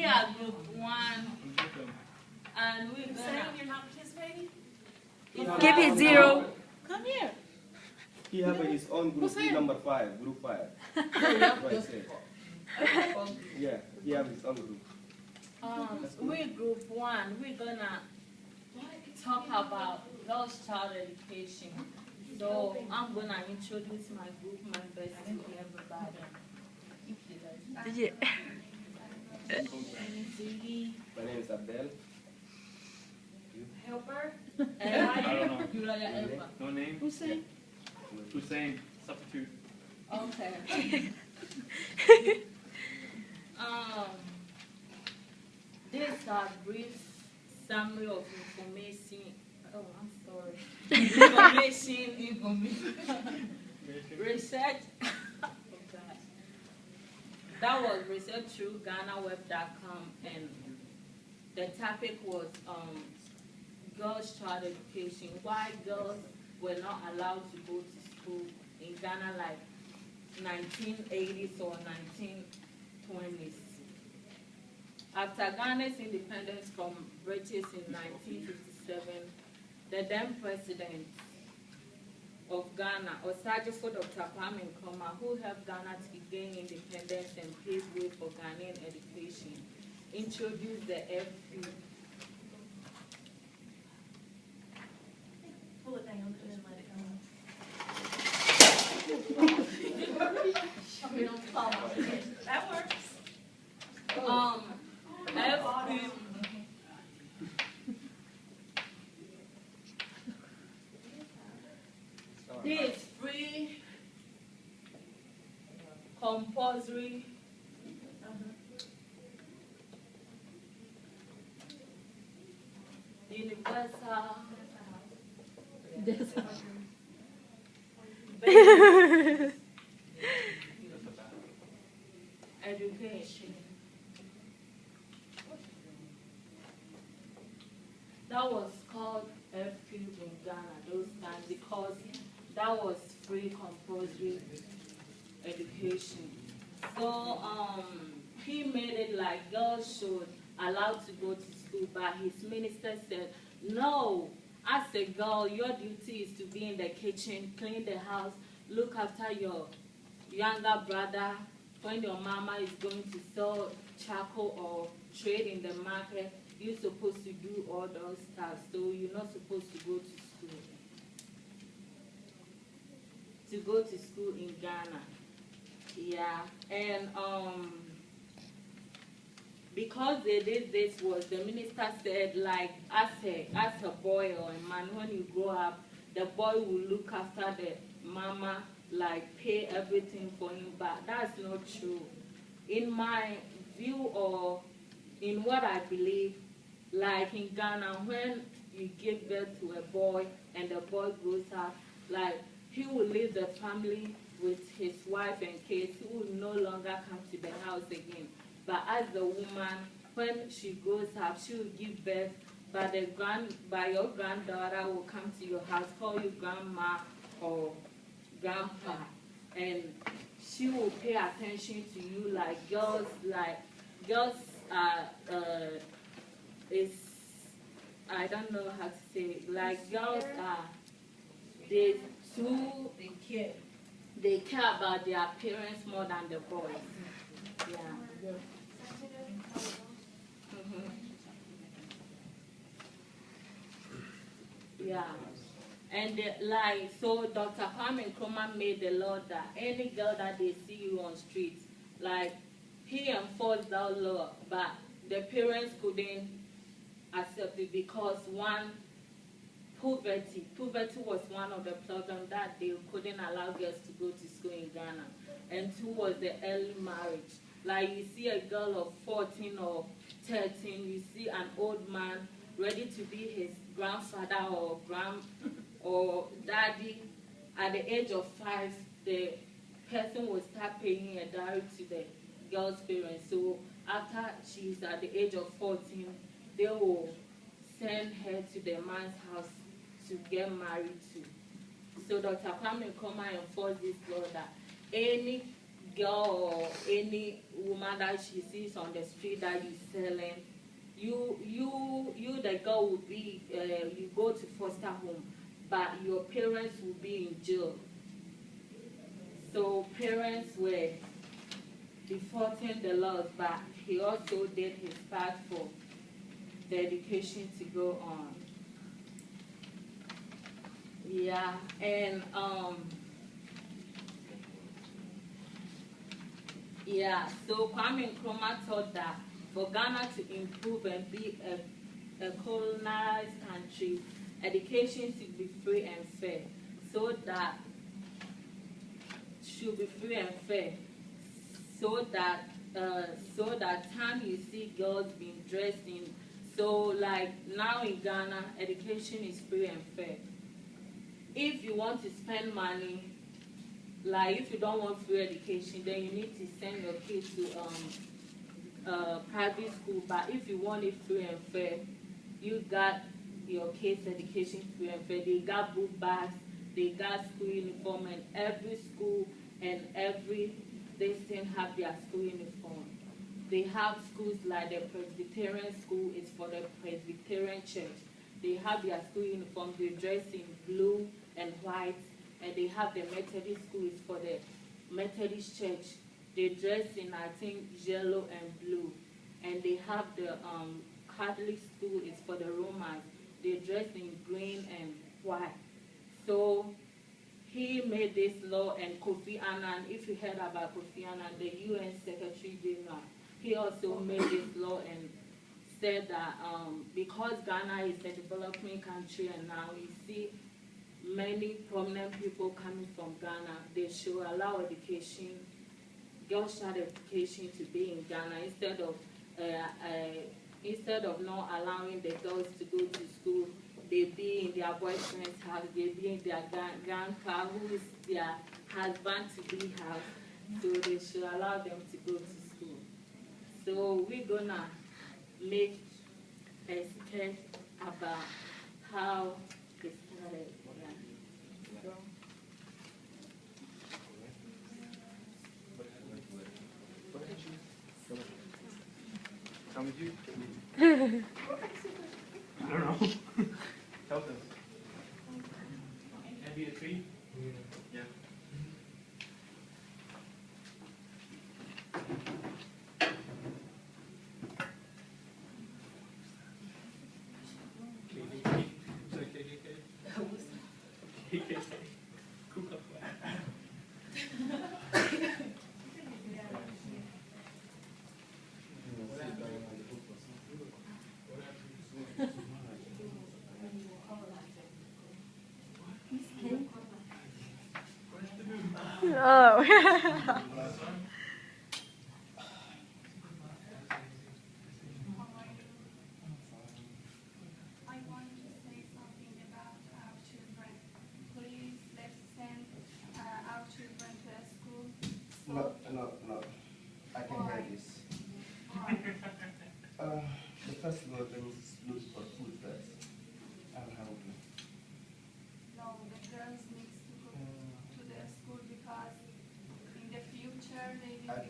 We are group 1, and we're saying you're not participating? Give it 0. Come here. He has his own group, number 5, group 5. Yeah, he has his own group. We're group 1. We're gonna talk about girls' child education. So I'm gonna introduce my group members to everybody. My name is Abdel. Helper. I don't know. No name? Hussein. Hussein, substitute. Okay. This is a brief summary of information. Oh, I'm sorry. Information. Research. Okay. That was research through GhanaWeb.com, and the topic was girls' child education. Why girls were not allowed to go to school in Ghana like 1980s or 1920s. After Ghana's independence from British in 1957, the then president of Ghana, Osajifo Dr. Kwame Nkrumah, who helped Ghana to gain independence and pave way for Ghanaian education, introduced the FP. Pull it down and let it go. We don't follow. That works. FP. This is free, compulsory, universal, education. That was called FQ in Ghana those times because that was free compulsory education. So he made it like girls should allowed to go to school, but his minister said, no, as a girl, your duty is to be in the kitchen, clean the house, look after your younger brother. When your mama is going to sell charcoal or trade in the market, you're supposed to do all those stuff, so you're not supposed to go to school. To go to school in Ghana. Yeah, and because they did this was the minister said like as a boy or a man, when you grow up, the boy will look after the mama, like pay everything for him, but that's not true. In my view or in what I believe, like in Ghana, when you give birth to a boy and the boy grows up, like he will leave the family with his wife and kids. He will no longer come to the house again. But as the woman, when she grows up, she will give birth, but your granddaughter will come to your house, call you grandma or grandpa, and she will pay attention to you like girls is, I don't know how to say it, like girls are, they care about their parents more than the boys. Yeah. Yeah. And so Dr. Kwame Nkrumah made the law that any girl that they see you on streets, like he enforced that law, but the parents couldn't accept it because one, poverty was one of the problems that they couldn't allow girls to go to school in Ghana. And two was the early marriage. Like you see a girl of 14 or 13, you see an old man ready to be his grandfather or daddy. At the age of 5, the person will start paying a dowry to the girl's parents. So after she's at the age of 14, they will send her to the man's house to get married to. So Dr. Kwame Nkrumah enforced this law that any girl or any woman that she sees on the street that you selling, you the girl will be, you go to foster home, but your parents will be in jail. So parents were defaulting the laws, but he also did his part for the education to go on. Yeah, and yeah, so Kwame Nkrumah thought that for Ghana to improve and be a colonized country, education should be free and fair, so that time you see girls being dressed in, so like now in Ghana, education is free and fair. If you want to spend money, like if you don't want free education, then you need to send your kids to private school. But if you want it free and fair, you got your kids' education free and fair. They got book bags, they got school uniform, and every school and every thing have their school uniform. They have schools like the Presbyterian school is for the Presbyterian church. They have their school uniform, they dress in blue and white, and they have the Methodist school is for the Methodist church. They dress in, I think, yellow and blue. And they have the Catholic school is for the Romans. They dress in green and white. So he made this law, and Kofi Annan, if you heard about Kofi Annan, the UN Secretary General, he also made this law and said that because Ghana is a developing country and now we see many prominent people coming from Ghana, they should allow education, girls' child education to be in Ghana instead of not allowing the girls to go to school. They be in their boyfriend's house, they be in their grandpa who is their husband-to-be house, so they should allow them to go to school. So we're gonna make a sketch about how it started. Yeah. So. Come with you? I don't know. Help us. Can I be a tree? Yeah. Oh. I want to say something about our children. Please, let's send our children to a school. No. I can hear this. The first Lord, let me look for food first. I'm hungry. No, the girls need to go to their school because in the future they will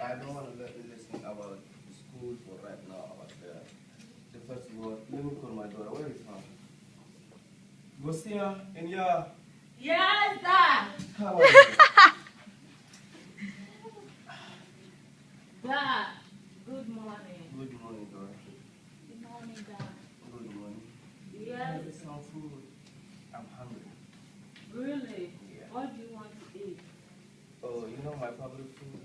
I don't want to listen about school for right now, about the first word. Let me call my daughter. Where is her? Gosia, and yeah. Yes, Dad. How are you? Dad, good morning. Good morning, daughter. Good morning, Dad. Good morning. Yes. There is some food. I'm hungry. Really? Yeah. What do you want to eat? Oh, you know my favorite food?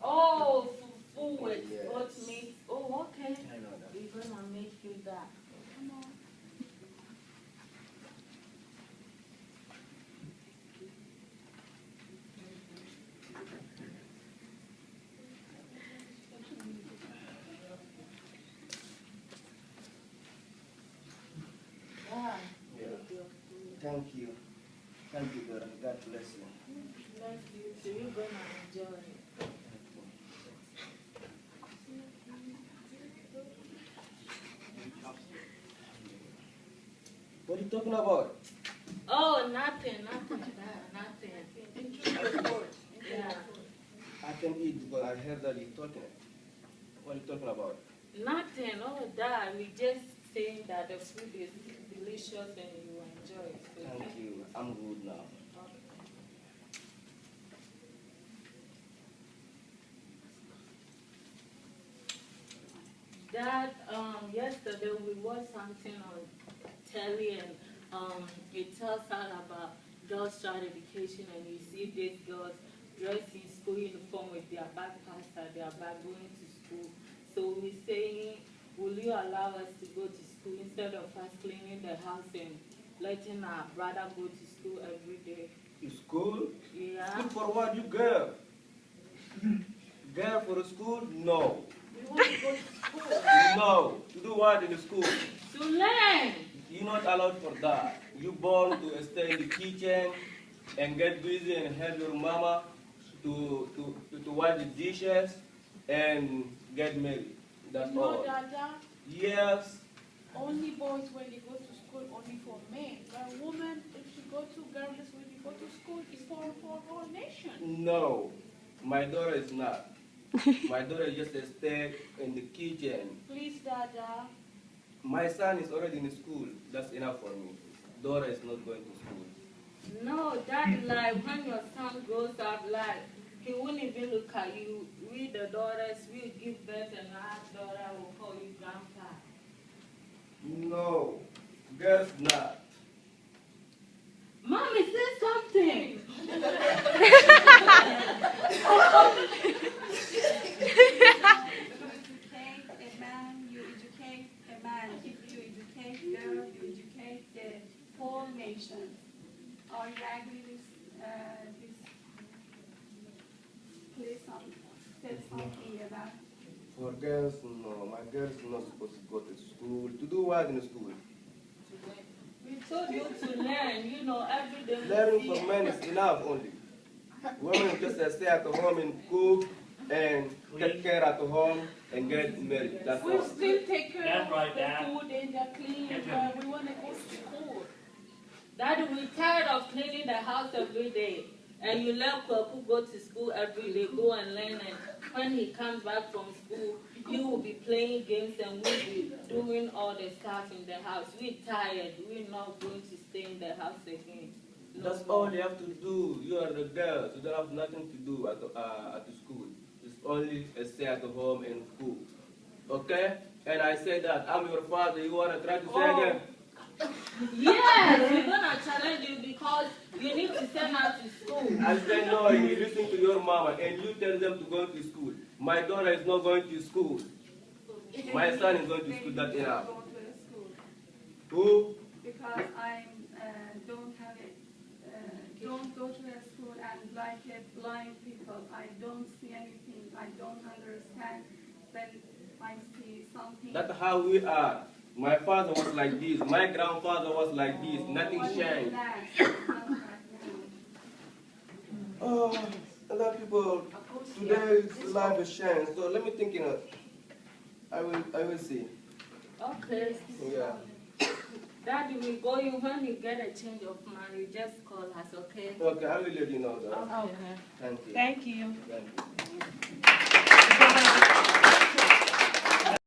Oh, fufu with Yes. oat meat. Oh, okay. I know that. We're gonna make you that. Come on. Ah, Yeah. take your food. Thank you. Thank you, daughter. God bless you. Bless you. So you're gonna enjoy it. What are you talking about? Oh, nothing, Dad, nothing. Yeah. I can eat because I heard that you're talking. What are you talking about? Nothing, all that. We just saying that the food is delicious and you enjoy it. So Thank you. I'm good now. Dad, yesterday we watched something on telly and it tells us about girls' child education and you see these girls dressed in school uniform with their backpacks and their bag going to school. So we're saying, will you allow us to go to school instead of us cleaning the house and letting our brother go to school every day? To school? Yeah. School for what, you girl? Girl for the school? No. We want to go to school. No. To do what in the school? To learn. You're not allowed for that. You're born to stay in the kitchen and get busy and help your mama to wash the dishes and get married. That's No, all. Dada, Yes. only boys when they go to school, only for men. But a woman, if she go to girls when they go to school, it's for whole nation. No. My daughter is not. My daughter just stay in the kitchen. Please, Dada. My son is already in school. That's enough for me. Daughter is not going to school. No, that like when your son grows up, like he won't even look at you. We the daughters, we give birth and our daughter will call you grandpa. No. Girls not. Mommy, say something. Educate a man, you educate a man. If you educate girl, you educate the whole nation. Are you agree with this? Please tell something about. For girls, no. My girls are not supposed to go to school. To do what in school? We told you to learn, you know, every day. Learning for men is enough only. Women just stay at home and cook and take care at home and get married. That's We all. still take care That's of right, the Dad. food and the cleaning, but we want to go to school. Daddy, we're tired of cleaning the house every day. And you let Kwaku go to school every day, go and learn. And when he comes back from school, you will be playing games and we'll be doing all the stuff in the house. We're tired. We're not going to stay in the house again. No That's more. all you have to do. You are the girls. You don't have nothing to do at the school. It's only stay at home and cook. Okay? And I say that I'm your father. You want to try to say again? Yes, we're going to challenge you because you need to send her to school. I say no. You listen to your mama and you tell them to go to school. My daughter is not going to school. My son is going to school. That's enough. Go to the school. Who? Because I don't have it. Don't go to the school and like blind people. I don't see anything. I don't understand. When I see something. That's how we are. My father was like this. My grandfather was like this. Nothing What is changed. that? Not right now. Oh, a lot of people. Today's life is changed. So let me think. I will see. Okay. Yeah. Daddy, we go you when you get a change of mind, you just call us, okay? Okay, I will let you know. Though. Okay. Thank you. Thank you. Thank you.